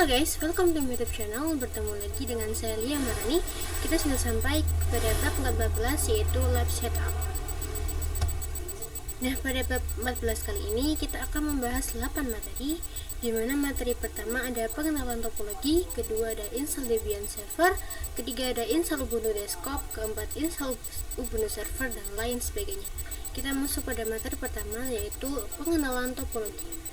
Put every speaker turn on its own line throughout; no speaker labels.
Halo guys, welcome to my YouTube channel. Bertemu lagi dengan saya Lia Marani. Kita sudah sampai pada bab 14 yaitu lab setup. Nah, pada bab 14 kali ini kita akan membahas 8 materi, di mana materi pertama ada pengenalan topologi, kedua ada install Debian server, ketiga ada install Ubuntu desktop, keempat install Ubuntu server dan lain sebagainya. Kita masuk pada materi pertama yaitu pengenalan topologi.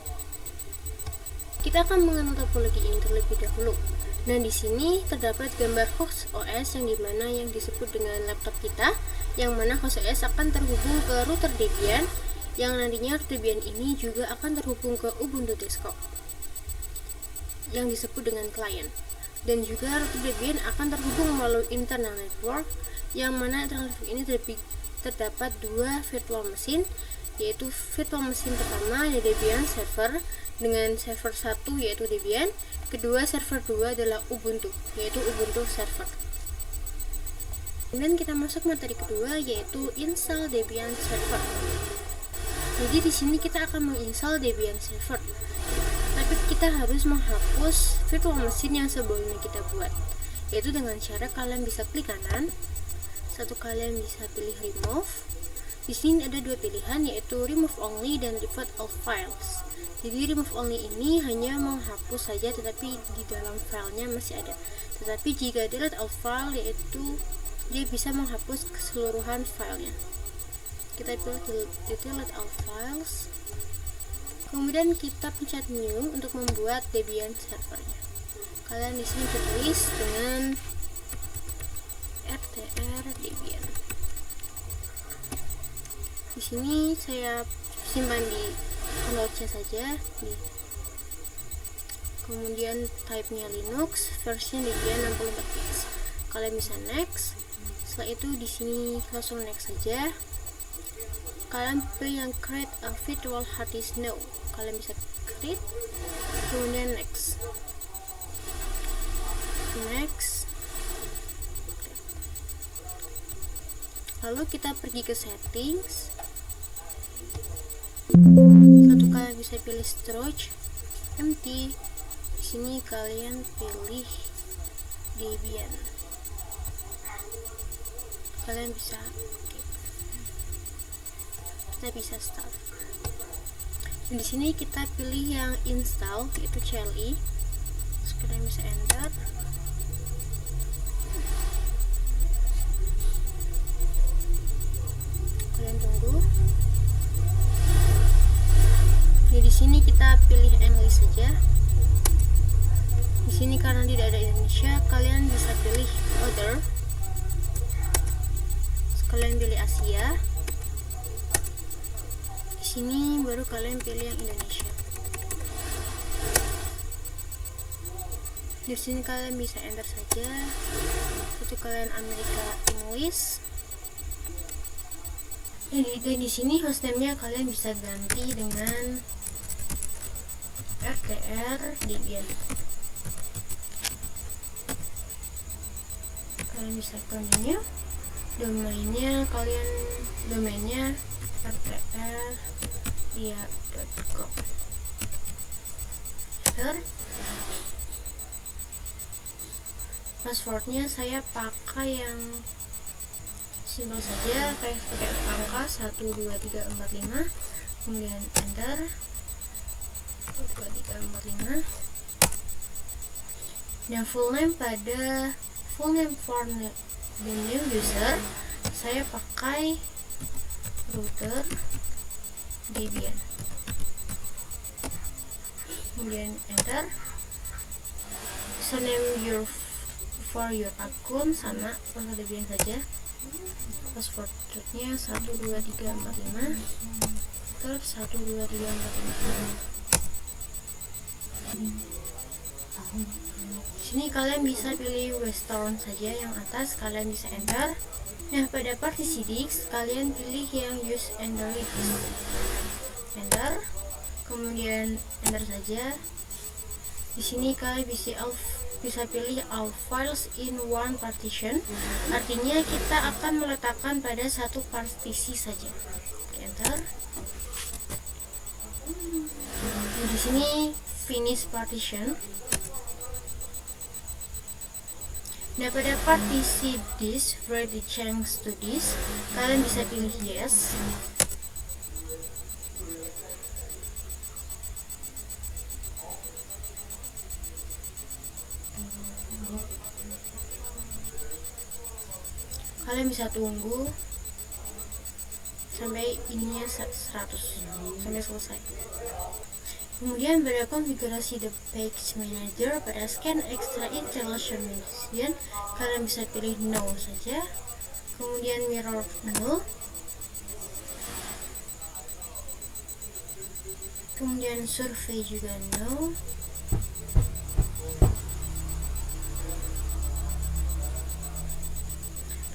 Kita akan mengenal topologi ini terlebih dahulu. Nah, di sini terdapat gambar host OS yang dimana yang disebut dengan laptop kita, yang mana host OS akan terhubung ke router Debian, yang nantinya Debian ini juga akan terhubung ke Ubuntu desktop, yang disebut dengan client. Dan juga router Debian akan terhubung melalui internal network, yang mana internal network ini terdapat dua virtual machine, yaitu virtual machine pertama ada Debian server dengan server 1 yaitu Debian, kedua server 2 adalah Ubuntu yaitu Ubuntu server. Kemudian kita masuk materi kedua yaitu install Debian server. Jadi di sini kita akan menginstal Debian server, tapi kita harus menghapus virtual machine yang sebelumnya kita buat, yaitu dengan cara kalian bisa klik kanan, kalian bisa pilih remove. Di sini ada dua pilihan yaitu remove only dan delete all files. Jadi remove only ini hanya menghapus saja, tetapi di dalam filenya masih ada. Tetapi jika delete all file yaitu dia bisa menghapus keseluruhan filenya. Kita pilih delete all files. Kemudian kita pencet new untuk membuat Debian servernya. Kalian di sini tulis dengan rtr Debian. Di sini saya simpan di download-nya saja. Kemudian type-nya Linux, versinya Debian 64bit. Kalian bisa next. Setelah itu di sini langsung next saja. Kalian pilih yang create a virtual hard disk now. Kalian bisa create, kemudian next. Lalu kita pergi ke settings. Kalian bisa pilih storage empty. Di sini kalian pilih Debian. Kalian bisa kita bisa start. Dan di sini kita pilih yang install yaitu CLI. Terus kalian bisa enter. Kalian tunggu. Di sini kita pilih English saja. Di sini karena tidak ada Indonesia, kalian bisa pilih other. Kalian pilih Asia. Di sini baru kalian pilih yang Indonesia. Di sini kalian bisa enter saja. Itu kalian Amerika English. Dan di sini hostname-nya kalian bisa ganti dengan rtr Debian. Kalian bisa continue. Domainnya rtr.dia.com. Passwordnya saya pakai yang simpel saja, kayak pakai angka 12345, kemudian enter. 2345. Dan full name for the new user saya pakai router Debian, kemudian enter. Username for your akun sama password Debian saja. Passwordnya 12345 terus 12345. Sini kalian bisa pilih Western saja yang atas, kalian bisa enter. Nah, pada partisi disk kalian pilih yang use and delete. Enter, kemudian enter saja. Di sini kalian bisa pilih all files in one partition. Artinya kita akan meletakkan pada satu partisi saja. Enter. Di sini finish partition. Nah, pada partisi this where the change to this, kalian bisa pilih yes. Kalian bisa tunggu sampai ininya 100 sampai selesai. Kemudian pada konfigurasi the page manager, pada scan extra installation, kalian bisa pilih no saja. Kemudian mirror null. Kemudian survey juga no.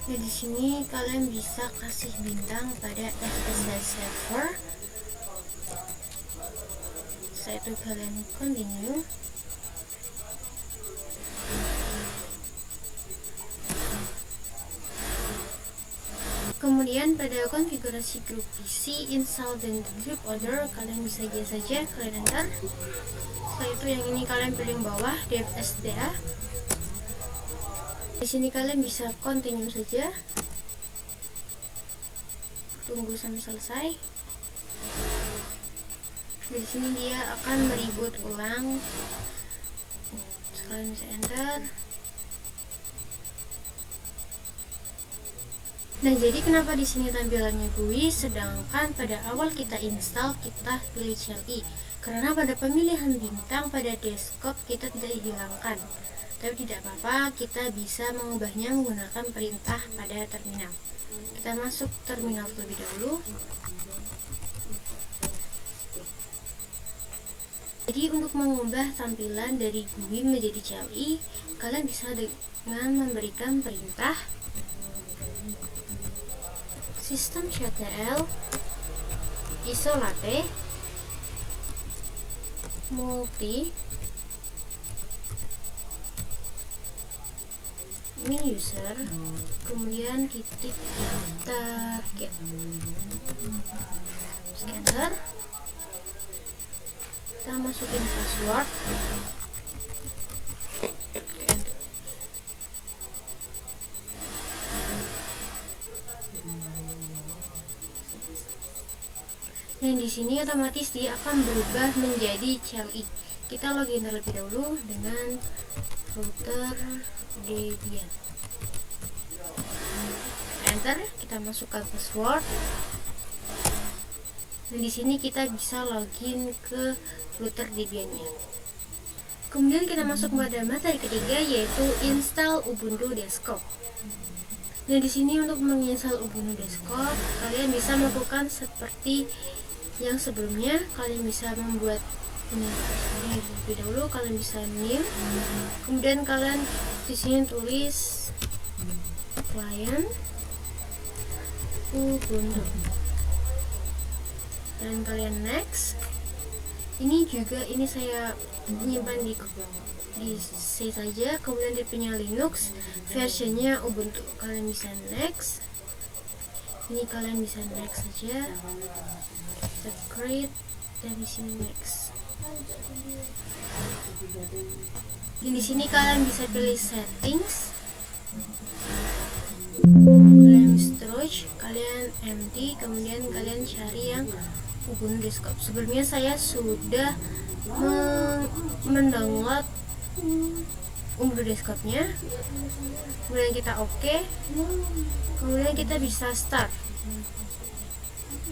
Nah, di sini kalian bisa kasih bintang pada SSH server. Setelah itu kalian continue. Kemudian pada konfigurasi grup PC, install dan group order, kalian bisa yes saja, kalian enter. Setelah itu yang ini kalian pilih bawah dev SDA. Di sini kalian bisa continue saja, tunggu sampai selesai. Di sini dia akan mereboot ulang. Kalian bisa enter. Nah, jadi kenapa di sini tampilannya GUI, sedangkan pada awal kita install kita pilih CLI? Karena pada pemilihan bintang pada desktop kita tidak dihilangkan. Tapi tidak apa-apa, kita bisa mengubahnya menggunakan perintah pada terminal. Kita masuk terminal terlebih dahulu. Jadi untuk mengubah tampilan dari GUI menjadi CLI, kalian bisa dengan memberikan perintah systemctl isolate multi ini user, kemudian ketik target scanner, kita masukin password. Dan di sini otomatis dia akan berubah menjadi CLI. Kita login terlebih dahulu dengan router Debian. Enter, kita masukkan password. Dan di sini kita bisa login ke router Debian-nya. Kemudian kita masuk pada materi ketiga, yaitu install Ubuntu Desktop. Nah, di sini untuk menginstal Ubuntu Desktop, kalian bisa melakukan seperti yang sebelumnya. Kalian bisa membuat ini lebih dahulu, kalian bisa new, kemudian kalian di sini tulis client Ubuntu dan kalian next. Ini juga ini saya menyimpan di C saja, kemudian dia punya Linux, versionnya Ubuntu. Kalian bisa next. Ini kalian bisa next saja, kita create dan di sini next. Di sini kalian bisa pilih settings, kalian storage, kalian empty, kemudian kalian cari yang Ubuntu Desktop. Sebelumnya saya sudah mendownload Ubuntu Desktopnya, kemudian kita oke, kemudian kita bisa start.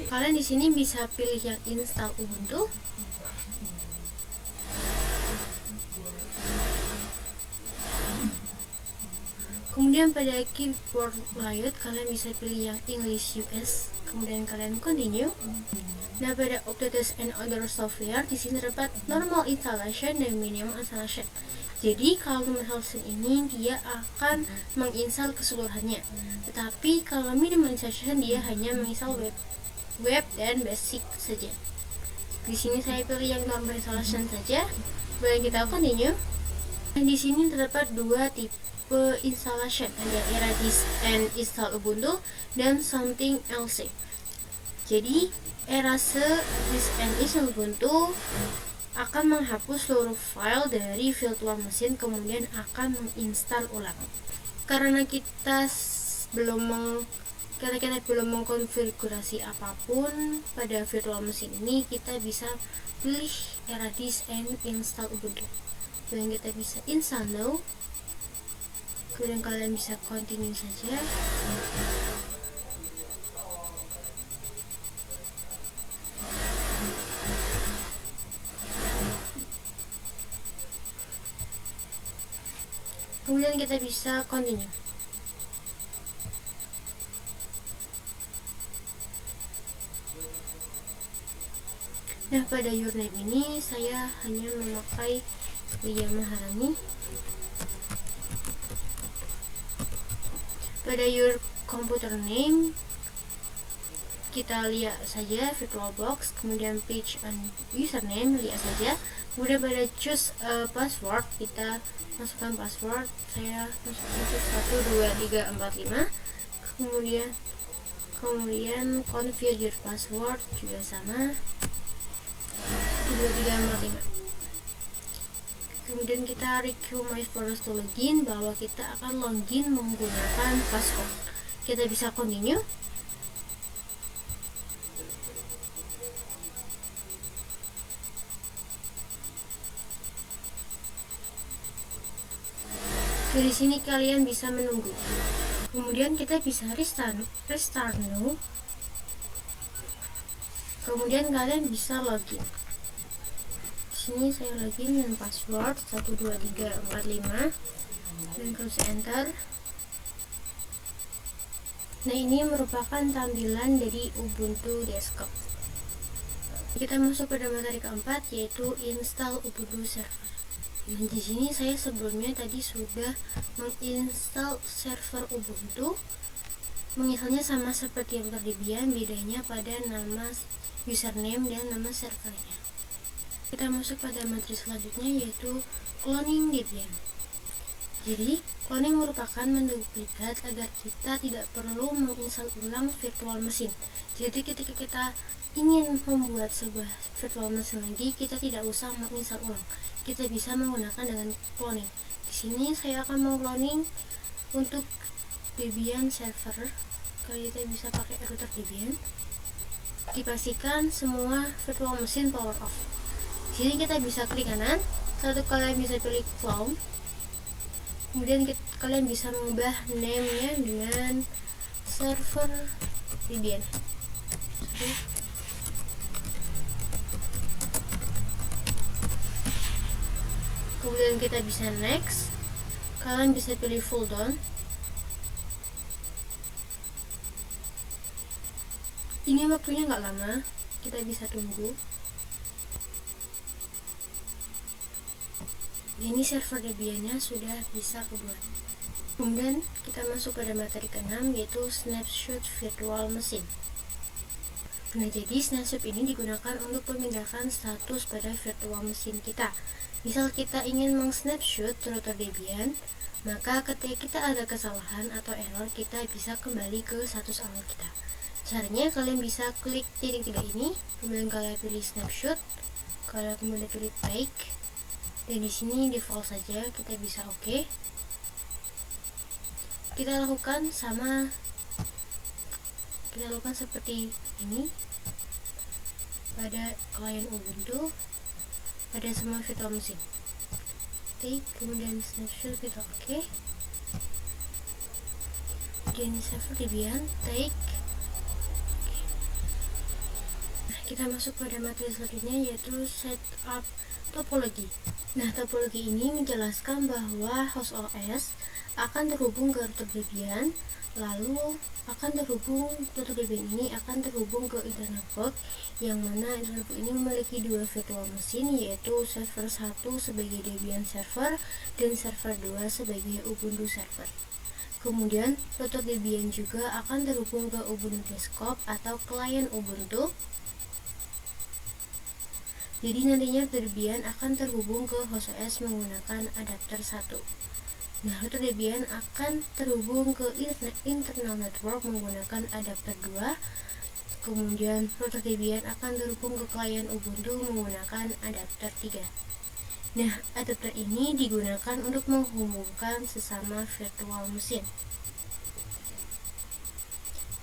Kalian di sini bisa pilih yang install Ubuntu. Kemudian pada keyboard layout kalian bisa pilih yang English US, kemudian kalian continue. Nah, pada updates and other software di sini terdapat normal installation dan minimum installation. Jadi kalau normal installation ini dia akan menginstal keseluruhannya. Tetapi kalau minimum installation dia hanya menginstal web dan basic saja. Di sini saya pilih yang normal installation saja. Boleh kita continue. Dan di sini terdapat dua tipe installation, ada Erasmus and install Ubuntu dan something else. Jadi Erasmus and install Ubuntu akan menghapus seluruh file dari virtual machine, kemudian akan menginstal ulang. Karena kita belum mengkonfigurasi apapun pada virtual machine ini, kita bisa pilih era disk and install Ubuntu. Dan kita bisa install now, kemudian kalian bisa continue saja. Kemudian kita bisa continue. Nah, pada username ini saya hanya memakai Lia Maharani. Pada your computer name kita lihat saja VirtualBox, kemudian page and username lihat saja. Kemudian pada choose password kita masukkan password, saya masukkan 12345. Kemudian configure password juga sama 12345. Kemudian kita require my first to login, bahwa kita akan login menggunakan password. Kita bisa continue. Dari sini kalian bisa menunggu. Kemudian kita bisa restart now. Kemudian kalian bisa login. Di sini saya login dengan password 12345 dan close enter. Nah, ini merupakan tampilan dari Ubuntu Desktop. Kita masuk pada materi keempat, yaitu install Ubuntu Server. Dan di sini saya sebelumnya tadi sudah menginstal server Ubuntu. Menginstalnya sama seperti yang Debian, bedanya pada nama username dan nama servernya. Kita masuk pada materi selanjutnya, yaitu cloning Debian. Jadi, cloning merupakan menduplikat agar kita tidak perlu menginstal ulang virtual machine. Jadi, ketika kita ingin membuat sebuah virtual machine lagi, kita tidak usah menginstal ulang. Kita bisa menggunakan dengan cloning. Di sini saya akan mengcloning untuk Debian server. Kita bisa pakai router Debian. Dipastikan semua virtual machine power off. Di sini kita bisa klik kanan. Kalian bisa pilih clone. Kemudian kalian bisa mengubah name-nya dengan server Debian. Kemudian kita bisa next. Kalian bisa pilih full down. Ini waktunya nggak lama, kita bisa tunggu. Ini server Debian-nya sudah bisa kebuat. Kemudian kita masuk pada materi ke-6, yaitu snapshot virtual machine. Nah, jadi snapshot ini digunakan untuk memindahkan status pada virtual machine kita. Misal kita ingin meng-snapshot router Debian, maka ketika kita ada kesalahan atau error, kita bisa kembali ke status awal kita. Caranya kalian bisa klik titik 3 ini, kemudian kalian pilih snapshot, kalian kemudian pilih take, dan di sini default saja, kita bisa oke. Kita lakukan seperti ini pada klien Ubuntu, pada semua virtual machine. Take, kemudian snapshot, kita oke. Kemudian server Debian, take. Nah, kita masuk pada materi selanjutnya, yaitu setup topologi. Nah, topologi ini menjelaskan bahwa host OS akan terhubung ke router Debian, lalu router Debian ini akan terhubung ke internet port, yang mana internet port ini memiliki dua virtual machine, yaitu server 1 sebagai Debian server dan server 2 sebagai Ubuntu server. Kemudian router Debian juga akan terhubung ke Ubuntu Desktop atau klien Ubuntu. Jadi nantinya Debian akan terhubung ke host OS menggunakan adapter 1. Nah, router Debian akan terhubung ke internal network menggunakan adapter 2. Kemudian router Debian akan terhubung ke klien Ubuntu menggunakan adapter 3. Nah, adapter ini digunakan untuk menghubungkan sesama virtual mesin.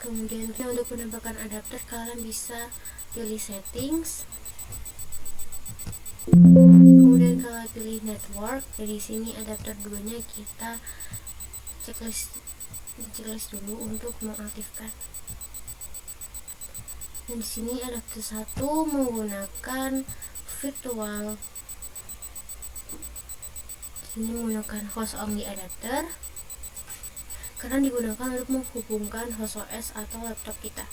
Kemudian untuk menambahkan adapter, kalian bisa pilih settings. Kemudian kalian pilih network. Dari sini adapter 2-nya kita checklist dulu untuk mengaktifkan. Dan di sini adapter 1 menggunakan virtual. Ini menggunakan host only adapter karena digunakan untuk menghubungkan host OS atau laptop kita.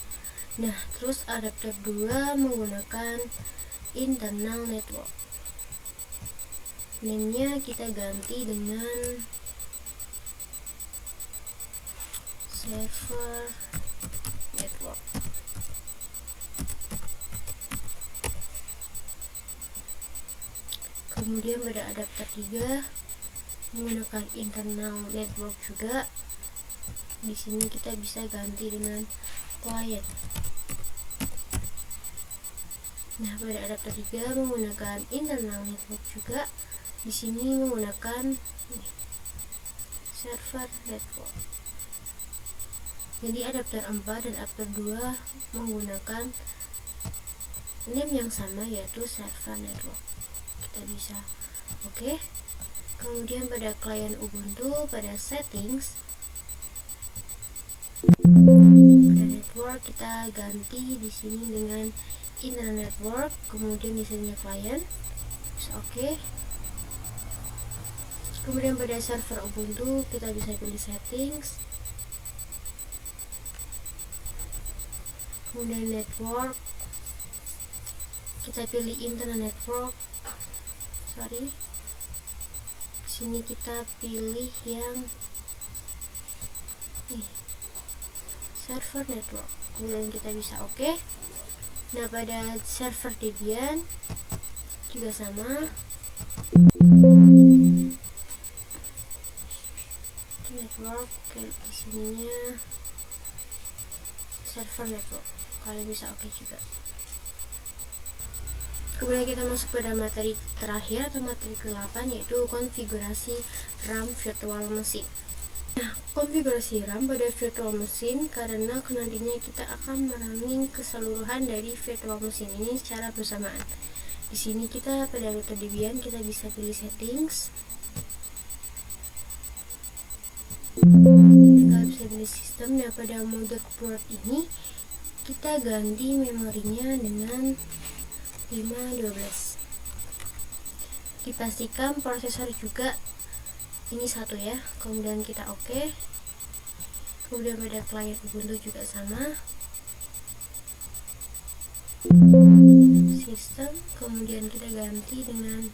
Nah, terus adapter 2 menggunakan internal network. Name-nya kita ganti dengan server network. Kemudian pada adapter 3 menggunakan internal network juga. Di sini kita bisa ganti dengan client. Nah, pada adapter 3 menggunakan internal network juga. Di sini menggunakan server network. Jadi adapter 4 dan adapter 2 menggunakan name yang sama, yaitu server network. Kita bisa oke. Kemudian pada klien Ubuntu, pada settings, pada network kita ganti di sini dengan internal network. Kemudian di sini klien, bisa oke. Kemudian pada server Ubuntu kita bisa pilih settings, kemudian network, kita pilih internal network. Di sini kita pilih yang server network. Kemudian kita bisa oke. Nah, pada server Debian juga sama. Network, di sininya server network. Kalian bisa oke juga. Kemudian kita masuk pada materi terakhir atau materi ke-8, yaitu konfigurasi RAM virtual machine. Nah, konfigurasi RAM pada virtual machine karena nantinya kita akan merunning keseluruhan dari virtual machine ini secara bersamaan. Di sini kita pada router Debian kita bisa pilih settings. Kita bisa pilih sistem. Nah, pada mode board ini kita ganti memorinya dengan 512. Dipastikan prosesor juga ini satu ya. Kemudian kita oke. Kemudian pada klien Ubuntu juga sama, sistem. Kemudian kita ganti dengan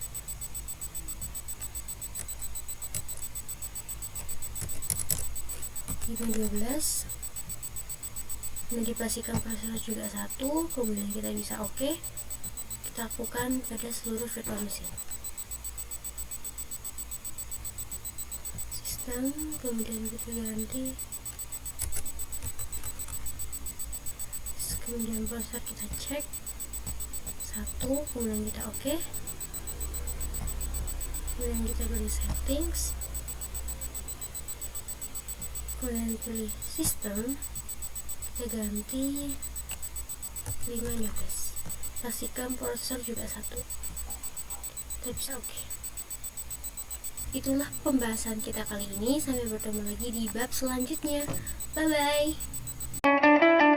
512. Nah, dipastikan prosesor juga satu. Kemudian kita bisa oke. Kita lakukan pada seluruh virtual machine. Sistem, kemudian kita ganti. Kemudian prosesor kita cek satu. Kemudian kita oke. Kemudian kita pilih settings. Kemudian pilih sistem. Kita ganti 512. Pastikan prosesor juga satu. Kita bisa oke. Itulah pembahasan kita kali ini. Sampai bertemu lagi di bab selanjutnya. Bye bye.